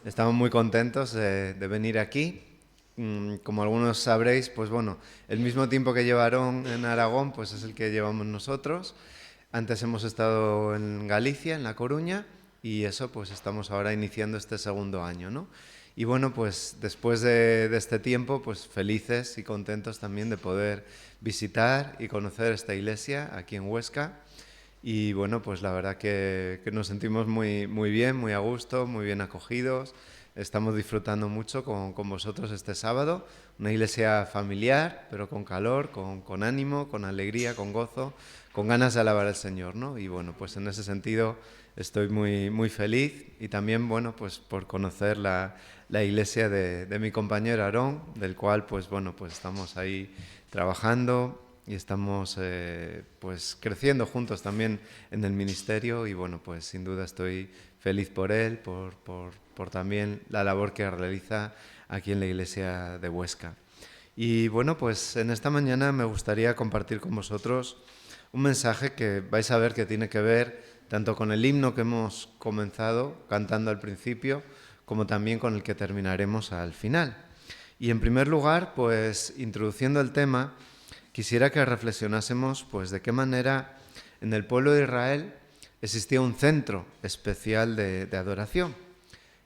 Estamos muy contentos de venir aquí. Como algunos sabréis, pues bueno, el mismo tiempo que llevaron en Aragón, pues es el que llevamos nosotros. Antes hemos estado en Galicia, en La Coruña, y eso pues estamos ahora iniciando este segundo año, ¿no? Y bueno, pues después de este tiempo, pues felices y contentos también de poder visitar y conocer esta iglesia aquí en Huesca. Y bueno, pues la verdad que nos sentimos muy bien, muy a gusto, muy bien acogidos. Estamos disfrutando mucho con vosotros este sábado. Una iglesia familiar, pero con calor, con ánimo, con alegría, con gozo, con ganas de alabar al Señor, ¿no? Y bueno, pues en ese sentido estoy muy feliz y también, bueno, pues por conocer la iglesia de mi compañero Aarón, del cual, pues bueno, pues estamos ahí trabajando y estamos pues creciendo juntos también en el ministerio y bueno, pues sin duda estoy feliz por él, por también la labor que realiza aquí en la iglesia de Huesca. Y bueno, pues en esta mañana me gustaría compartir con vosotros un mensaje que vais a ver que tiene que ver tanto con el himno que hemos comenzado cantando al principio, como también con el que terminaremos al final. Y en primer lugar, pues introduciendo el tema, quisiera que reflexionásemos pues de qué manera en el pueblo de Israel existía un centro especial de adoración.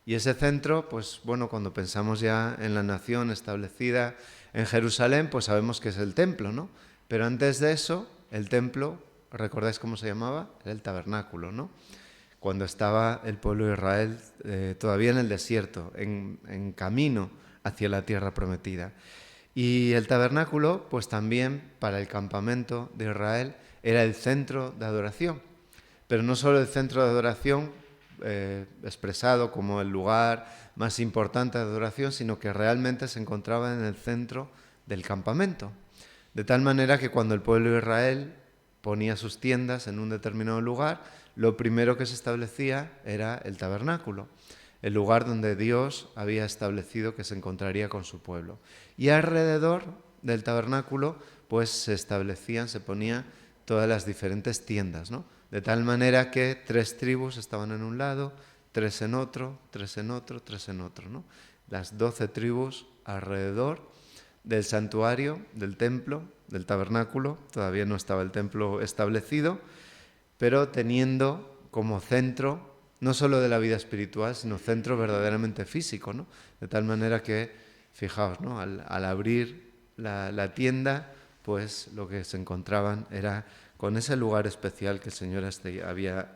Y ese centro, pues bueno, cuando pensamos ya en la nación establecida en Jerusalén, pues sabemos que es el templo, ¿no? Pero antes de eso, el templo, ¿recordáis cómo se llamaba? Era el tabernáculo, ¿no? Cuando estaba el pueblo de Israel todavía en el desierto, en camino hacia la tierra prometida. Y el tabernáculo, pues también para el campamento de Israel, era el centro de adoración. Pero no solo el centro de adoración expresado como el lugar más importante de adoración, sino que realmente se encontraba en el centro del campamento. De tal manera que cuando el pueblo de Israel ponía sus tiendas en un determinado lugar, lo primero que se establecía era el tabernáculo, el lugar donde Dios había establecido que se encontraría con su pueblo. Y alrededor del tabernáculo, pues se ponían todas las diferentes tiendas, ¿no? De tal manera que 3 tribus estaban en un lado, 3 en otro, 3 en otro, 3 en otro, ¿no? Las 12 tribus alrededor del santuario, del templo, del tabernáculo. Todavía no estaba el templo establecido, pero teniendo como centro no solo de la vida espiritual, sino centro verdaderamente físico, ¿no? De tal manera que, fijaos, ¿no? Al abrir la tienda, pues lo que se encontraban era con ese lugar especial que el Señor había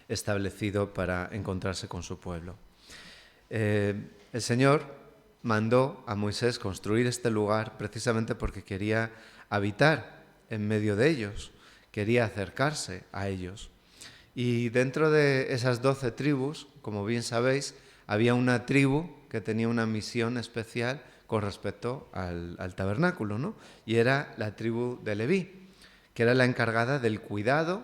establecido para encontrarse con su pueblo. El Señor mandó a Moisés construir este lugar precisamente porque quería habitar en medio de ellos, quería acercarse a ellos. Y dentro de esas 12 tribus, como bien sabéis, había una tribu que tenía una misión especial con respecto al tabernáculo, ¿no? Y era la tribu de Leví, que era la encargada del cuidado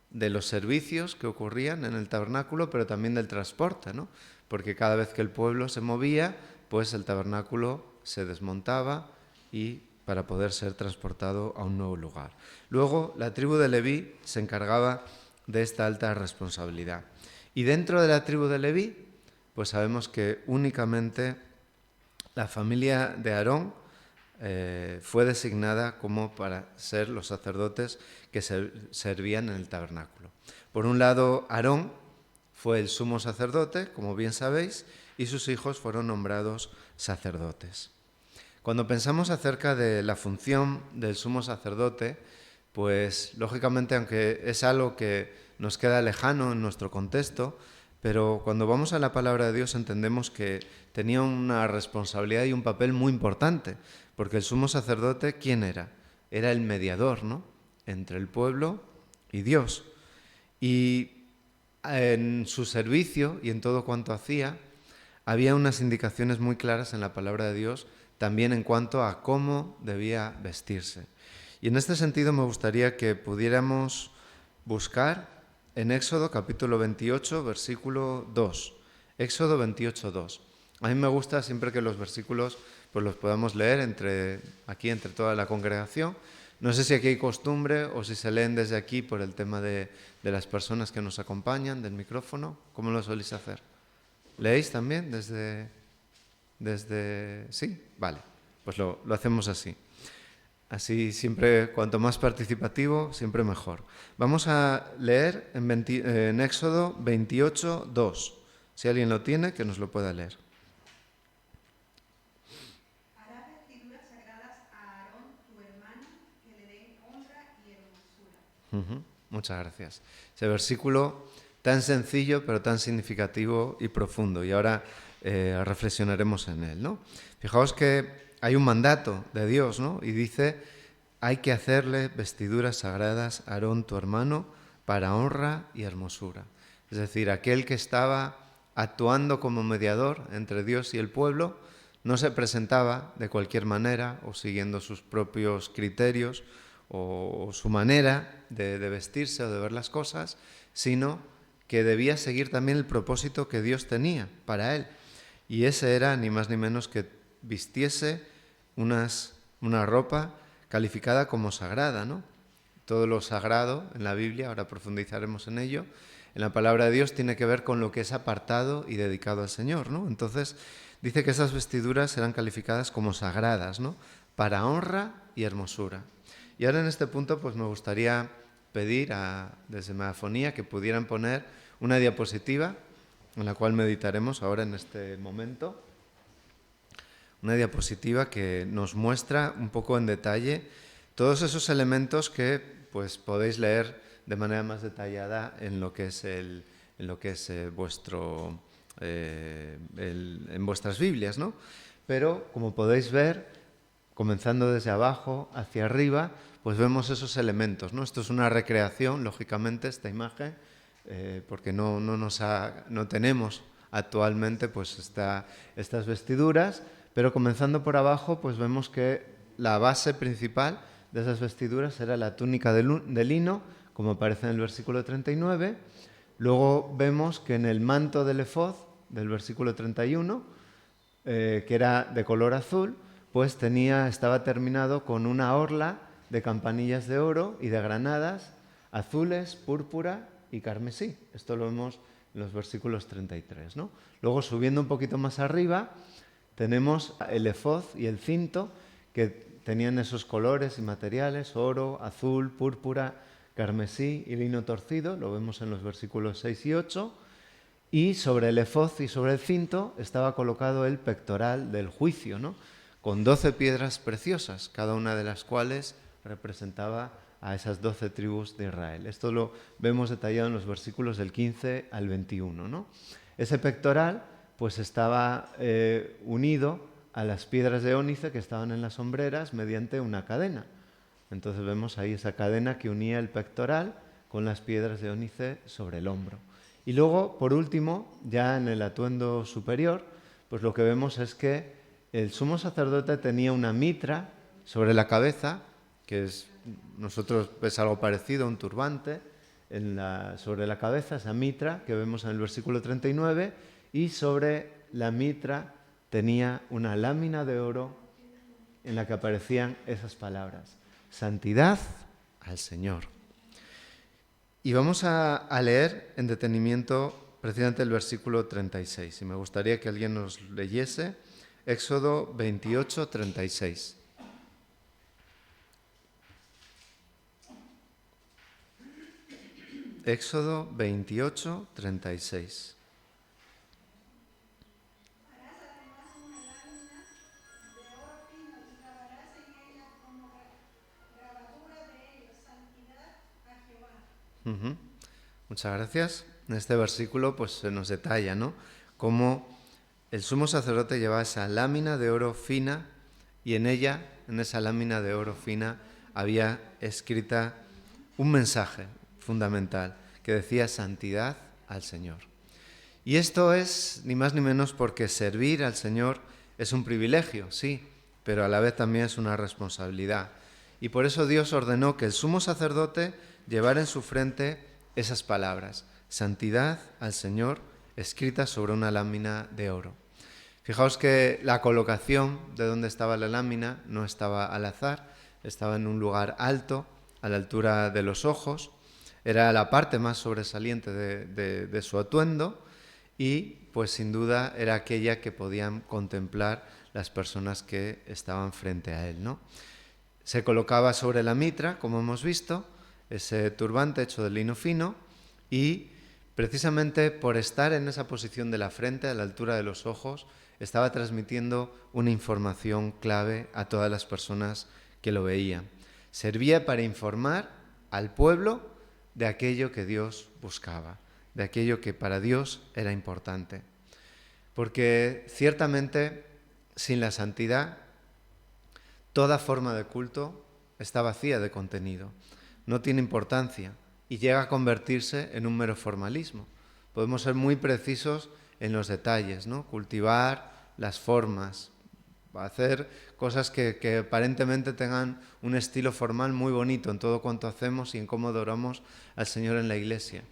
de los servicios que ocurrían en el tabernáculo, pero también del transporte, ¿no? Porque cada vez que el pueblo se movía, pues el tabernáculo se desmontaba y para poder ser transportado a un nuevo lugar. Luego, la tribu de Leví se encargaba de esta alta responsabilidad. Y dentro de la tribu de Leví, pues sabemos que únicamente la familia de Aarón fue designada como para ser los sacerdotes que servían en el tabernáculo. Por un lado, Aarón fue el sumo sacerdote, como bien sabéis, y sus hijos fueron nombrados sacerdotes. Cuando pensamos acerca de la función del sumo sacerdote, pues lógicamente, aunque es algo que nos queda lejano en nuestro contexto, pero cuando vamos a la palabra de Dios entendemos que tenía una responsabilidad y un papel muy importante, porque el sumo sacerdote, ¿quién era? Era el mediador, ¿no? Entre el pueblo y Dios. Y en su servicio y en todo cuanto hacía, había unas indicaciones muy claras en la palabra de Dios, también en cuanto a cómo debía vestirse. Y en este sentido me gustaría que pudiéramos buscar en Éxodo capítulo 28, versículo 2. Éxodo 28, 2. A mí me gusta siempre que los versículos pues los podamos leer aquí entre toda la congregación. No sé si aquí hay costumbre o si se leen desde aquí por el tema de las personas que nos acompañan, del micrófono. ¿Cómo lo soléis hacer? ¿Leéis también Sí, vale, pues lo hacemos así. Así siempre, cuanto más participativo, siempre mejor. Vamos a leer en Éxodo 28, 2. Si alguien lo tiene, que nos lo pueda leer. Hará vestiduras sagradas a Aarón, tu hermano, que le den honra y hermosura. Muchas gracias. Ese versículo tan sencillo, pero tan significativo y profundo. Y ahora reflexionaremos en él, ¿no? Fijaos que hay un mandato de Dios, ¿no? Y dice, hay que hacerle vestiduras sagradas a Aarón, tu hermano, para honra y hermosura. Es decir, aquel que estaba actuando como mediador entre Dios y el pueblo, no se presentaba de cualquier manera o siguiendo sus propios criterios o su manera de vestirse o de ver las cosas, sino que debía seguir también el propósito que Dios tenía para él. Y ese era ni más ni menos que vistiese una ropa calificada como sagrada, ¿no? Todo lo sagrado en la Biblia, ahora profundizaremos en ello, en la palabra de Dios tiene que ver con lo que es apartado y dedicado al Señor, ¿no? Entonces dice que esas vestiduras eran calificadas como sagradas, ¿no? Para honra y hermosura. Y ahora en este punto pues me gustaría pedir desde Megafonía que pudieran poner una diapositiva en la cual meditaremos ahora en este momento. Una diapositiva que nos muestra un poco en detalle todos esos elementos que pues podéis leer de manera más detallada en lo que es en vuestras Biblias, ¿no? Pero como podéis ver, comenzando desde abajo hacia arriba, pues vemos esos elementos, ¿no? Esto es una recreación, lógicamente, esta imagen, porque no tenemos actualmente pues estas vestiduras, pero comenzando por abajo, pues vemos que la base principal de esas vestiduras era la túnica de lino, como aparece en el versículo 39. Luego vemos que en el manto del efod, del versículo 31, que era de color azul, pues estaba terminado con una orla de campanillas de oro y de granadas azules, púrpura y carmesí. Esto lo vemos en los versículos 33, ¿no? Luego, subiendo un poquito más arriba, tenemos el efod y el cinto, que tenían esos colores y materiales, oro, azul, púrpura, carmesí y lino torcido, lo vemos en los versículos 6 y 8, y sobre el efod y sobre el cinto estaba colocado el pectoral del juicio, ¿no? Con 12 piedras preciosas, cada una de las cuales representaba a esas 12 tribus de Israel. Esto lo vemos detallado en los versículos del 15 al 21, ¿no? Ese pectoral pues estaba unido a las piedras de ónice que estaban en las hombreras mediante una cadena. Entonces vemos ahí esa cadena que unía el pectoral con las piedras de ónice sobre el hombro. Y luego, por último, ya en el atuendo superior, pues lo que vemos es que el sumo sacerdote tenía una mitra sobre la cabeza, que es algo parecido a un turbante, sobre la cabeza, esa mitra que vemos en el versículo 39, y sobre la mitra tenía una lámina de oro en la que aparecían esas palabras: santidad al Señor. Y vamos a leer en detenimiento precisamente el versículo 36. Y me gustaría que alguien nos leyese Éxodo 28, 36. Éxodo 28, 36. Harás además una lámina de oro fino y grabarás en ella como grabadura de ellos, santidad a Jehová. Muchas gracias. En este versículo pues se nos detalla, ¿no?, cómo el sumo sacerdote llevaba esa lámina de oro fina y en ella, en esa lámina de oro fina, había escrita un mensaje fundamental que decía santidad al Señor. Y esto es ni más ni menos porque servir al Señor es un privilegio, sí, pero a la vez también es una responsabilidad. Y por eso Dios ordenó que el sumo sacerdote llevara en su frente esas palabras: santidad al Señor, escritas sobre una lámina de oro. Fijaos que la colocación de donde estaba la lámina no estaba al azar, estaba en un lugar alto, a la altura de los ojos, era la parte más sobresaliente de su atuendo, y pues sin duda era aquella que podían contemplar las personas que estaban frente a él, ¿no? Se colocaba sobre la mitra, como hemos visto, ese turbante hecho de lino fino, y precisamente por estar en esa posición de la frente, a la altura de los ojos, estaba transmitiendo una información clave a todas las personas que lo veían. Servía para informar al pueblo de aquello que Dios buscaba, de aquello que para Dios era importante. Porque ciertamente, sin la santidad, toda forma de culto está vacía de contenido, no tiene importancia y llega a convertirse en un mero formalismo. Podemos ser muy precisos en los detalles, ¿no? Cultivar las formas, hacer cosas que aparentemente tengan un estilo formal muy bonito en todo cuanto hacemos y en cómo adoramos al Señor en la iglesia.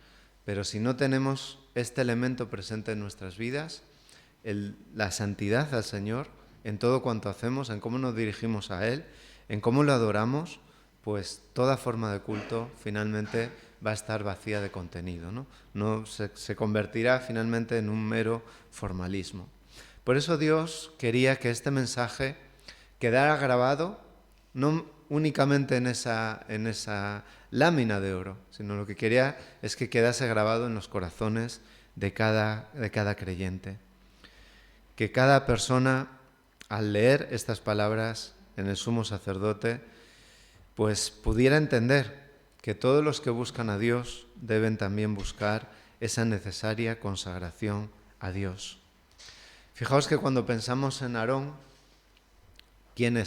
Pero si no tenemos este elemento presente en nuestras vidas, la santidad al Señor, en todo cuanto hacemos, en cómo nos dirigimos a Él, en cómo lo adoramos, pues toda forma de culto finalmente va a estar vacía de contenido, ¿no? Se convertirá finalmente en un mero formalismo. Por eso Dios quería que este mensaje quedara grabado no únicamente en esa lámina de oro, sino lo que quería es que quedase grabado en los corazones de cada creyente. Que cada persona, al leer estas palabras en el sumo sacerdote, pues pudiera entender que todos los que buscan a Dios deben también buscar esa necesaria consagración a Dios. Fijaos que cuando pensamos en Aarón, quién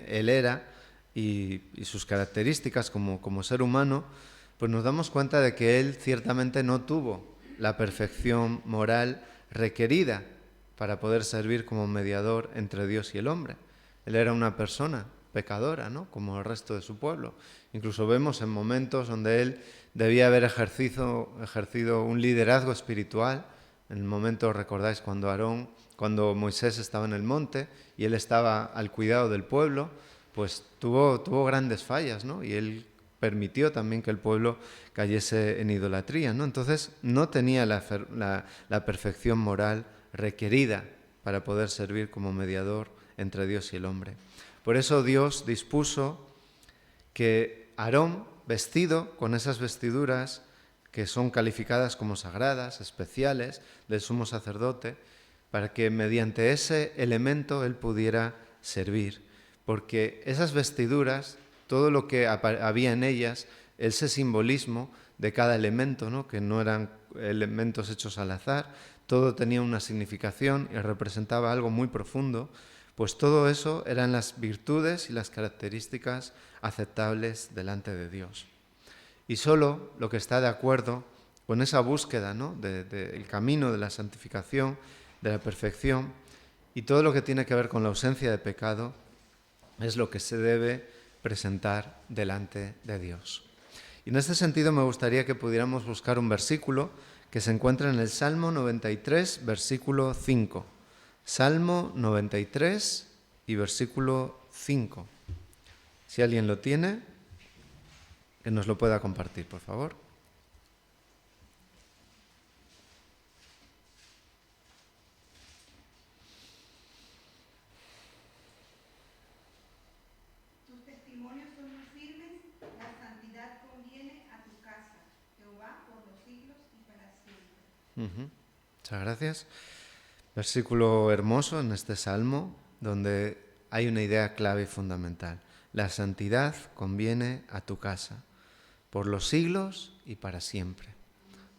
él era y sus características como ser humano, pues nos damos cuenta de que él ciertamente no tuvo la perfección moral requerida para poder servir como mediador entre Dios y el hombre. Él era una persona pecadora, ¿no? Como el resto de su pueblo. Incluso vemos en momentos donde él debía haber ejercido un liderazgo espiritual. En el momento, recordáis, cuando Moisés estaba en el monte y él estaba al cuidado del pueblo, pues tuvo grandes fallas, ¿no? Y él permitió también que el pueblo cayese en idolatría, ¿no? Entonces no tenía la perfección moral requerida para poder servir como mediador entre Dios y el hombre. Por eso Dios dispuso que Aarón, vestido con esas vestiduras que son calificadas como sagradas, especiales, del sumo sacerdote, para que mediante ese elemento él pudiera servir. Porque esas vestiduras, todo lo que había en ellas, ese simbolismo de cada elemento, ¿no? Que no eran elementos hechos al azar, todo tenía una significación y representaba algo muy profundo, pues todo eso eran las virtudes y las características aceptables delante de Dios. Y solo lo que está de acuerdo con esa búsqueda, ¿no? del camino de la santificación, de la perfección, y todo lo que tiene que ver con la ausencia de pecado, es lo que se debe presentar delante de Dios. Y en este sentido me gustaría que pudiéramos buscar un versículo que se encuentra en el Salmo 93, versículo 5. Salmo 93 y versículo 5. Si alguien lo tiene, que nos lo pueda compartir, por favor. Tus testimonios son muy firmes, la santidad conviene a tu casa, Jehová, por los siglos y para siempre. Muchas gracias. Versículo hermoso en este salmo, donde hay una idea clave y fundamental. La santidad conviene a tu casa, por los siglos y para siempre.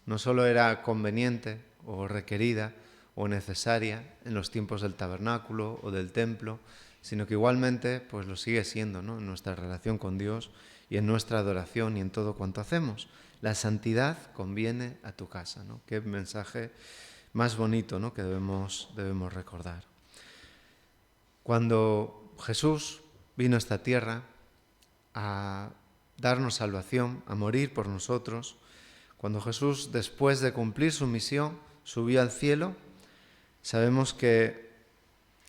No solo era conveniente o requerida o necesaria en los tiempos del tabernáculo o del templo, sino que igualmente pues lo sigue siendo, ¿no? En nuestra relación con Dios y en nuestra adoración y en todo cuanto hacemos. La santidad conviene a tu casa, ¿no? Qué mensaje más bonito, ¿no? Que debemos recordar. Cuando Jesús vino a esta tierra a darnos salvación, a morir por nosotros, cuando Jesús, después de cumplir su misión, subió al cielo, sabemos que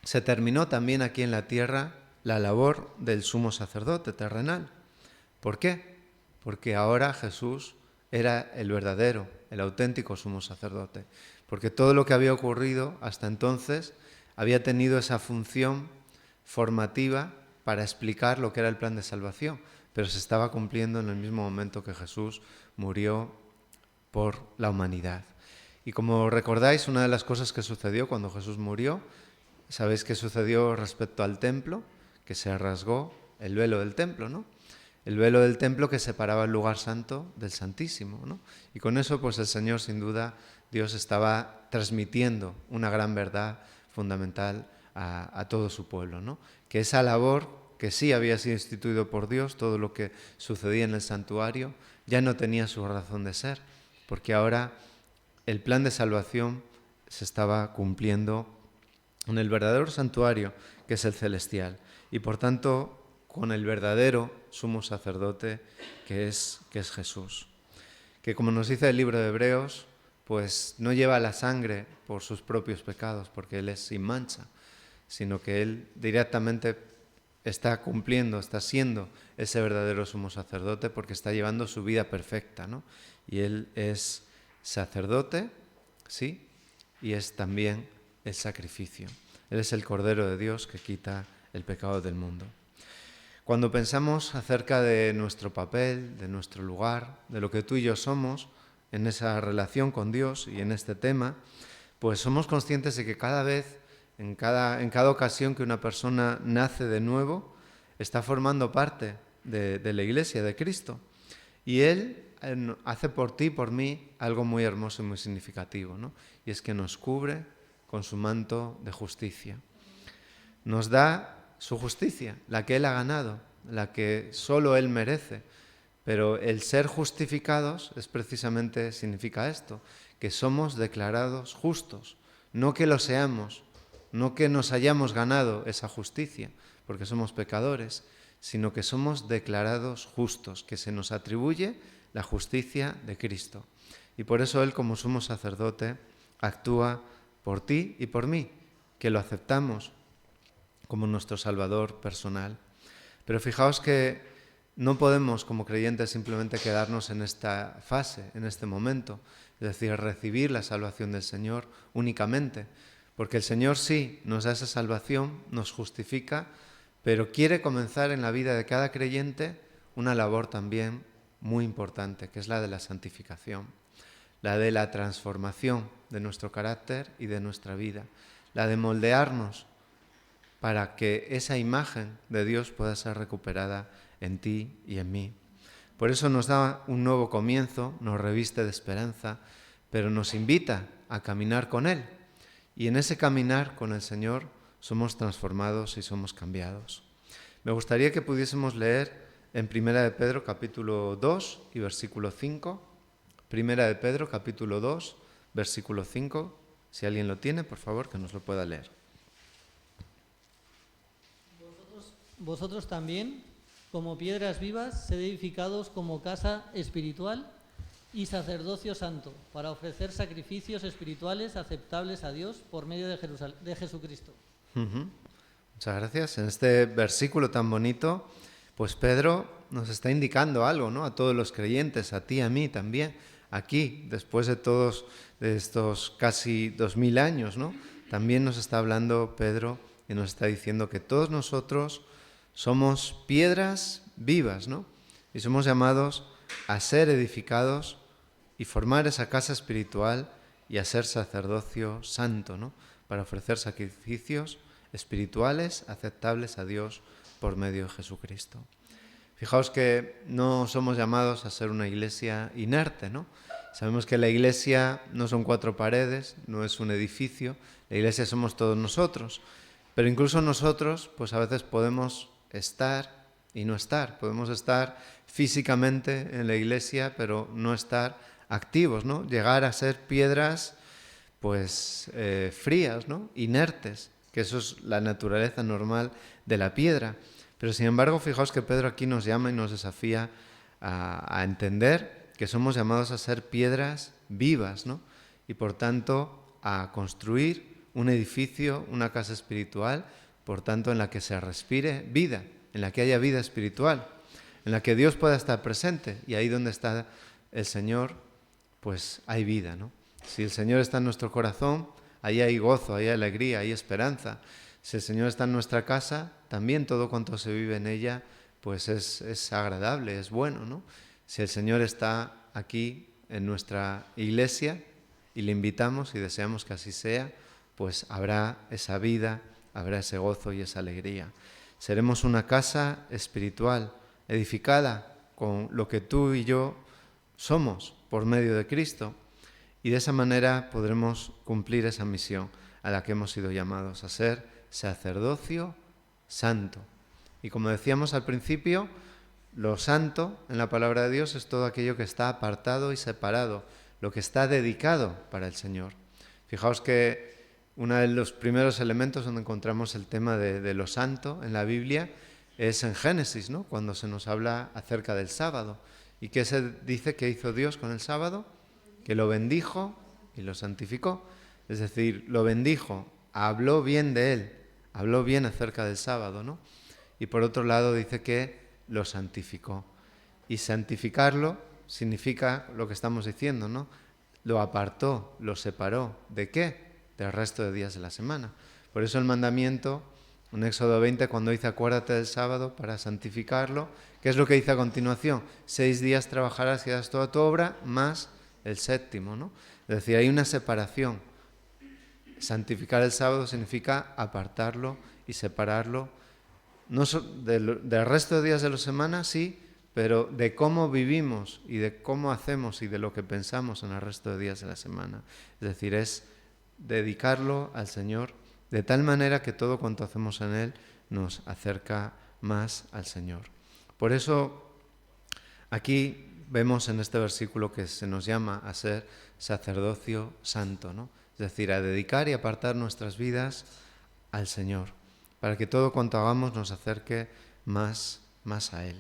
se terminó también aquí en la tierra la labor del sumo sacerdote terrenal. ¿Por qué? Porque ahora Jesús era el verdadero, el auténtico sumo sacerdote, porque todo lo que había ocurrido hasta entonces había tenido esa función formativa para explicar lo que era el plan de salvación, pero se estaba cumpliendo en el mismo momento que Jesús murió por la humanidad. Y como recordáis, una de las cosas que sucedió cuando Jesús murió, ¿sabéis qué sucedió respecto al templo? Que se rasgó el velo del templo, ¿no? El velo del templo que separaba el lugar santo del santísimo, ¿no? Y con eso, pues el Señor, sin duda, Dios estaba transmitiendo una gran verdad fundamental a todo su pueblo, ¿no? Que esa labor que sí había sido instituido por Dios, todo lo que sucedía en el santuario, ya no tenía su razón de ser, porque ahora el plan de salvación se estaba cumpliendo en el verdadero santuario, que es el celestial, y por tanto con el verdadero sumo sacerdote, que es Jesús, que, como nos dice el libro de Hebreos, pues no lleva la sangre por sus propios pecados, porque Él es sin mancha, sino que Él directamente está cumpliendo, está siendo ese verdadero sumo sacerdote, porque está llevando su vida perfecta, ¿no? Y Él es sacerdote, sí, y es también el sacrificio. Él es el Cordero de Dios que quita el pecado del mundo. Cuando pensamos acerca de nuestro papel, de nuestro lugar, de lo que tú y yo somos en esa relación con Dios y en este tema, pues somos conscientes de que cada vez, en cada ocasión que una persona nace de nuevo, está formando parte de la Iglesia de Cristo. Y Él hace por ti y por mí algo muy hermoso y muy significativo, ¿no? Y es que nos cubre con su manto de justicia. Nos da su justicia, la que Él ha ganado, la que solo Él merece. Pero el ser justificados es precisamente, significa esto, que somos declarados justos, no que lo seamos, no que nos hayamos ganado esa justicia, porque somos pecadores, sino que somos declarados justos, que se nos atribuye la justicia de Cristo. Y por eso Él, como sumo sacerdote, actúa por ti y por mí, que lo aceptamos como nuestro Salvador personal. Pero fijaos que no podemos, como creyentes, simplemente quedarnos en esta fase, en este momento, es decir, recibir la salvación del Señor únicamente, porque el Señor sí nos da esa salvación, nos justifica, pero quiere comenzar en la vida de cada creyente una labor también muy importante, que es la de la santificación, la de la transformación de nuestro carácter y de nuestra vida, la de moldearnos para que esa imagen de Dios pueda ser recuperada en ti y en mí. Por eso nos da un nuevo comienzo, nos reviste de esperanza, pero nos invita a caminar con Él. Y en ese caminar con el Señor somos transformados y somos cambiados. Me gustaría que pudiésemos leer en 1 de Pedro capítulo 2 y versículo 5. 1 de Pedro capítulo 2, versículo 5. Si alguien lo tiene, por favor, que nos lo pueda leer. Vosotros también, como piedras vivas, sed edificados como casa espiritual y sacerdocio santo, para ofrecer sacrificios espirituales aceptables a Dios por medio de Jesucristo. Muchas gracias. En este versículo tan bonito, pues Pedro nos está indicando algo, ¿no? A todos los creyentes, a ti, a mí también. Aquí, después de todos de estos casi 2000 años, ¿no? También nos está hablando Pedro y nos está diciendo que todos nosotros somos piedras vivas, ¿no? Y somos llamados a ser edificados y formar esa casa espiritual y a ser sacerdocio santo, ¿no? Para ofrecer sacrificios espirituales aceptables a Dios por medio de Jesucristo. Fijaos que no somos llamados a ser una iglesia inerte, ¿no? Sabemos que la iglesia no son 4 paredes, no es un edificio, la iglesia somos todos nosotros, pero incluso nosotros, pues a veces podemos estar y no estar, podemos estar físicamente en la iglesia, pero no estar activos, ¿no? Llegar a ser piedras, pues frías, ¿no? Inertes, que eso es la naturaleza normal de la piedra. Pero sin embargo, fijaos que Pedro aquí nos llama y nos desafía a entender que somos llamados a ser piedras vivas, ¿no? Y por tanto a construir un edificio, una casa espiritual, por tanto en la que se respire vida, en la que haya vida espiritual, en la que Dios pueda estar presente. Y ahí donde está el Señor, pues hay vida, ¿no? Si el Señor está en nuestro corazón, ahí hay gozo, hay alegría, hay esperanza. Si el Señor está en nuestra casa, también todo cuanto se vive en ella, pues es agradable, es bueno, ¿no? Si el Señor está aquí en nuestra iglesia y le invitamos y deseamos que así sea, pues habrá esa vida, habrá ese gozo y esa alegría. Seremos una casa espiritual, edificada con lo que tú y yo somos por medio de Cristo, y de esa manera podremos cumplir esa misión a la que hemos sido llamados, a ser sacerdocio santo. Y como decíamos al principio, lo santo en la palabra de Dios es todo aquello que está apartado y separado, lo que está dedicado para el Señor. Fijaos que uno de los primeros elementos donde encontramos el tema de lo santo en la Biblia es en Génesis, ¿no? Cuando se nos habla acerca del sábado. ¿Y qué se dice que hizo Dios con el sábado? Que lo bendijo y lo santificó. Es decir, lo bendijo, habló bien de él, habló bien acerca del sábado, ¿no? Y por otro lado dice que lo santificó. Y santificarlo significa lo que estamos diciendo, ¿no? Lo apartó, lo separó. ¿De qué? Del resto de días de la semana. Por eso el mandamiento, en Éxodo 20, cuando dice acuérdate del sábado para santificarlo, ¿qué es lo que dice a continuación? 6 días trabajarás y harás toda tu obra, más el séptimo, ¿no? Es decir, hay una separación. Santificar el sábado significa apartarlo y separarlo, no del resto de días de la semana, sí, pero de cómo vivimos y de cómo hacemos y de lo que pensamos en el resto de días de la semana. Es decir, es dedicarlo al Señor de tal manera que todo cuanto hacemos en Él nos acerca más al Señor. Por eso aquí vemos en este versículo que se nos llama a ser sacerdocio santo, ¿no? Es decir, a dedicar y apartar nuestras vidas al Señor, para que todo cuanto hagamos nos acerque más a Él.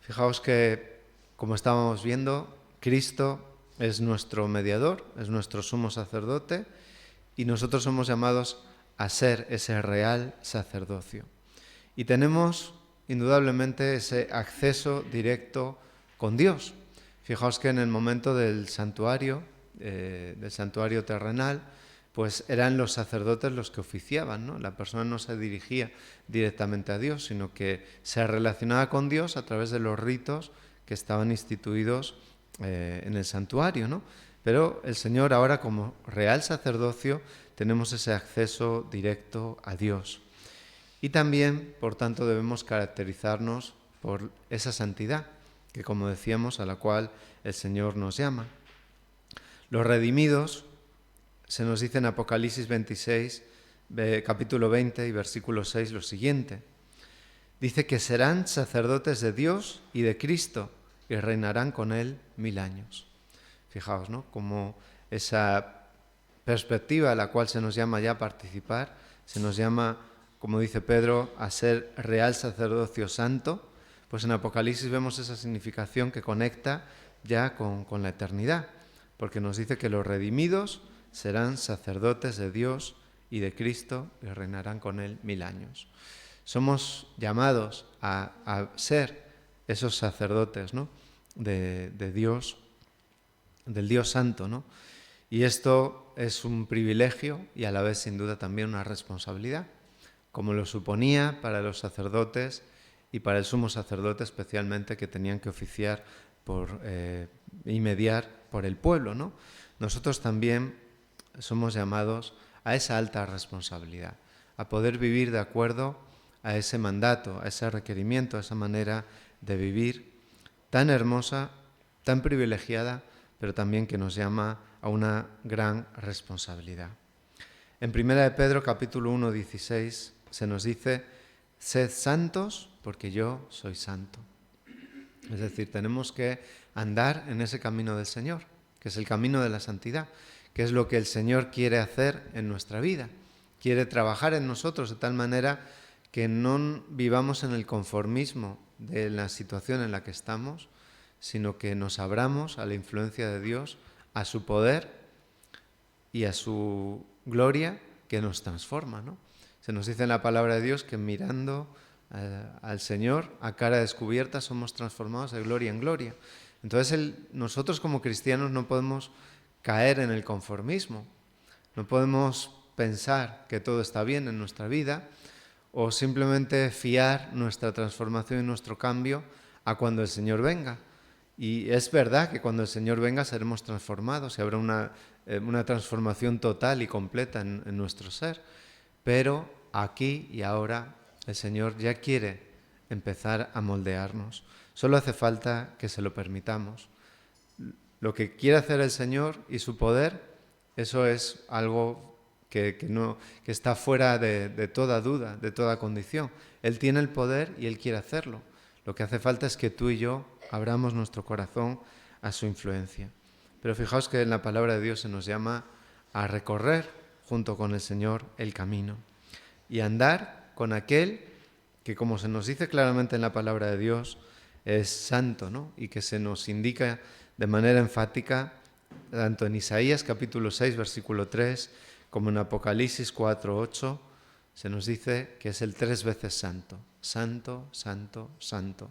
Fijaos que, como estábamos viendo, Cristo es nuestro mediador, es nuestro sumo sacerdote, y nosotros somos llamados a ser ese real sacerdocio. Y tenemos indudablemente ese acceso directo con Dios. Fijaos que en el momento del santuario terrenal, pues eran los sacerdotes los que oficiaban, ¿no? La persona no se dirigía directamente a Dios, sino que se relacionaba con Dios a través de los ritos que estaban instituidos en el santuario, ¿no? Pero el Señor ahora, como real sacerdocio, tenemos ese acceso directo a Dios. Y también, por tanto, debemos caracterizarnos por esa santidad, que como decíamos, a la cual el Señor nos llama. Los redimidos, se nos dice en Apocalipsis 26, capítulo 20 y versículo 6 lo siguiente. Dice que serán sacerdotes de Dios y de Cristo y reinarán con Él 1000 años. Fijaos, ¿no? Como esa perspectiva a la cual se nos llama ya a participar, se nos llama, como dice Pedro, a ser real sacerdocio santo, pues en Apocalipsis vemos esa significación que conecta ya con la eternidad, porque nos dice que los redimidos serán sacerdotes de Dios y de Cristo y reinarán con Él 1000 años. Somos llamados a ser esos sacerdotes, ¿no? de Dios, del Dios Santo, ¿no? Y esto es un privilegio y a la vez sin duda también una responsabilidad, como lo suponía para los sacerdotes y para el sumo sacerdote especialmente, que tenían que oficiar y mediar por el pueblo, ¿no? Nosotros también somos llamados a esa alta responsabilidad, a poder vivir de acuerdo a ese mandato, a ese requerimiento, a esa manera de vivir tan hermosa, tan privilegiada, pero también que nos llama a una gran responsabilidad. En 1 de Pedro, capítulo 1, 16, se nos dice, sed santos porque yo soy santo. Es decir, tenemos que andar en ese camino del Señor, que es el camino de la santidad, que es lo que el Señor quiere hacer en nuestra vida. Quiere trabajar en nosotros de tal manera que no vivamos en el conformismo de la situación en la que estamos, sino que nos abramos a la influencia de Dios, a su poder y a su gloria que nos transforma, ¿no? Se nos dice en la palabra de Dios que mirando al Señor a cara descubierta somos transformados de gloria en gloria. Entonces nosotros como cristianos no podemos caer en el conformismo, no podemos pensar que todo está bien en nuestra vida o simplemente fiar nuestra transformación y nuestro cambio a cuando el Señor venga. Y es verdad que cuando el Señor venga seremos transformados y habrá una transformación total y completa en nuestro ser. Pero aquí y ahora el Señor ya quiere empezar a moldearnos. Solo hace falta que se lo permitamos. Lo que quiere hacer el Señor y su poder, eso es algo que está fuera de toda duda, de toda condición. Él tiene el poder y Él quiere hacerlo. Lo que hace falta es que tú y yo abramos nuestro corazón a su influencia. Pero fijaos que en la palabra de Dios se nos llama a recorrer junto con el Señor el camino y andar con aquel que, como se nos dice claramente en la palabra de Dios, es santo, ¿no? Y que se nos indica de manera enfática tanto en Isaías capítulo 6 versículo 3 como en Apocalipsis 4, 8, se nos dice que es el 3 veces santo, santo, santo, santo.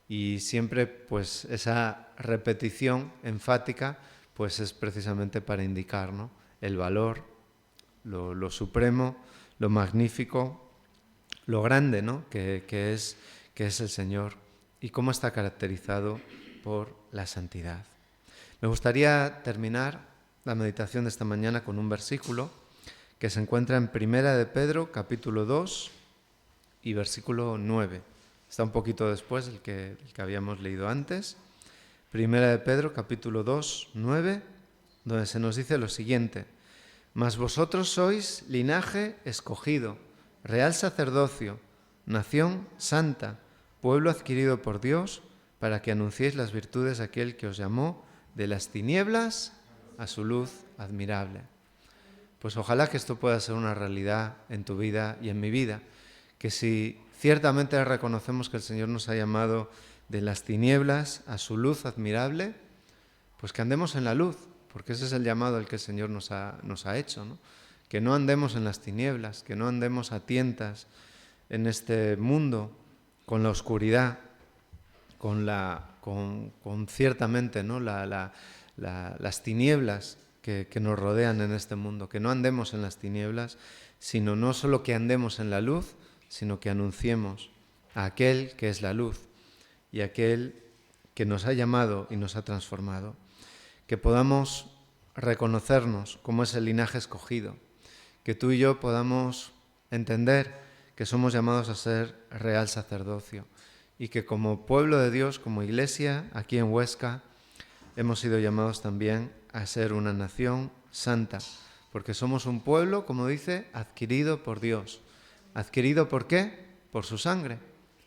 Y siempre pues esa repetición enfática pues es precisamente para indicar, ¿no?, el valor, lo supremo, lo magnífico, lo grande, ¿no?, que es el Señor y cómo está caracterizado por la santidad. Me gustaría terminar la meditación de esta mañana con un versículo que se encuentra en Primera de Pedro, capítulo 2 y versículo 9. Está un poquito después del que habíamos leído antes. Primera de Pedro, capítulo 2, 9, donde se nos dice lo siguiente: mas vosotros sois linaje escogido, real sacerdocio, nación santa, pueblo adquirido por Dios, para que anunciéis las virtudes de aquel que os llamó de las tinieblas a su luz admirable. Pues ojalá que esto pueda ser una realidad en tu vida y en mi vida, que si ciertamente reconocemos que el Señor nos ha llamado de las tinieblas a su luz admirable, pues que andemos en la luz, porque ese es el llamado al que el Señor nos ha hecho, ¿no? Que no andemos en las tinieblas, que no andemos a tientas en este mundo con la oscuridad, con ciertamente, ¿no?, las tinieblas que nos rodean en este mundo, que no andemos en las tinieblas, sino no solo que andemos en la luz, sino que anunciemos a aquel que es la luz y aquel que nos ha llamado y nos ha transformado. Que podamos reconocernos como ese linaje escogido, que tú y yo podamos entender que somos llamados a ser real sacerdocio y que como pueblo de Dios, como iglesia aquí en Huesca, hemos sido llamados también a ser una nación santa, porque somos un pueblo, como dice, adquirido por Dios. ¿Adquirido por qué? Por su sangre,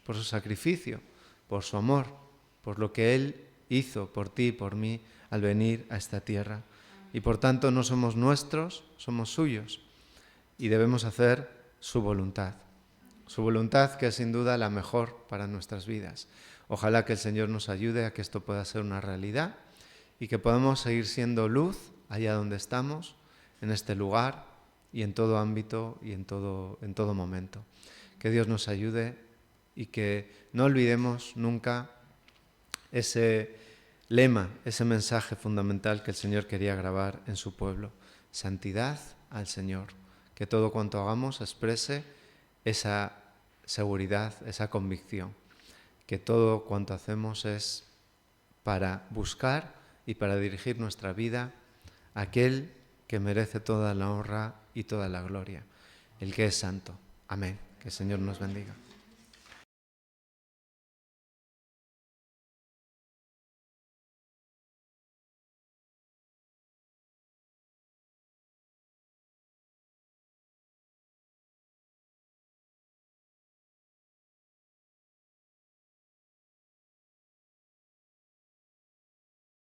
por su sacrificio, por su amor, por lo que Él hizo por ti y por mí al venir a esta tierra. Y por tanto no somos nuestros, somos suyos y debemos hacer su voluntad que es sin duda la mejor para nuestras vidas. Ojalá que el Señor nos ayude a que esto pueda ser una realidad y que podamos seguir siendo luz allá donde estamos, en este lugar y en todo ámbito y en todo momento. Que Dios nos ayude y que no olvidemos nunca ese lema, ese mensaje fundamental que el Señor quería grabar en su pueblo: santidad al Señor. Que todo cuanto hagamos exprese esa seguridad, esa convicción, que todo cuanto hacemos es para buscar y para dirigir nuestra vida a aquel que merece toda la honra y toda la gloria, el que es santo. Amén. Que el Señor nos bendiga.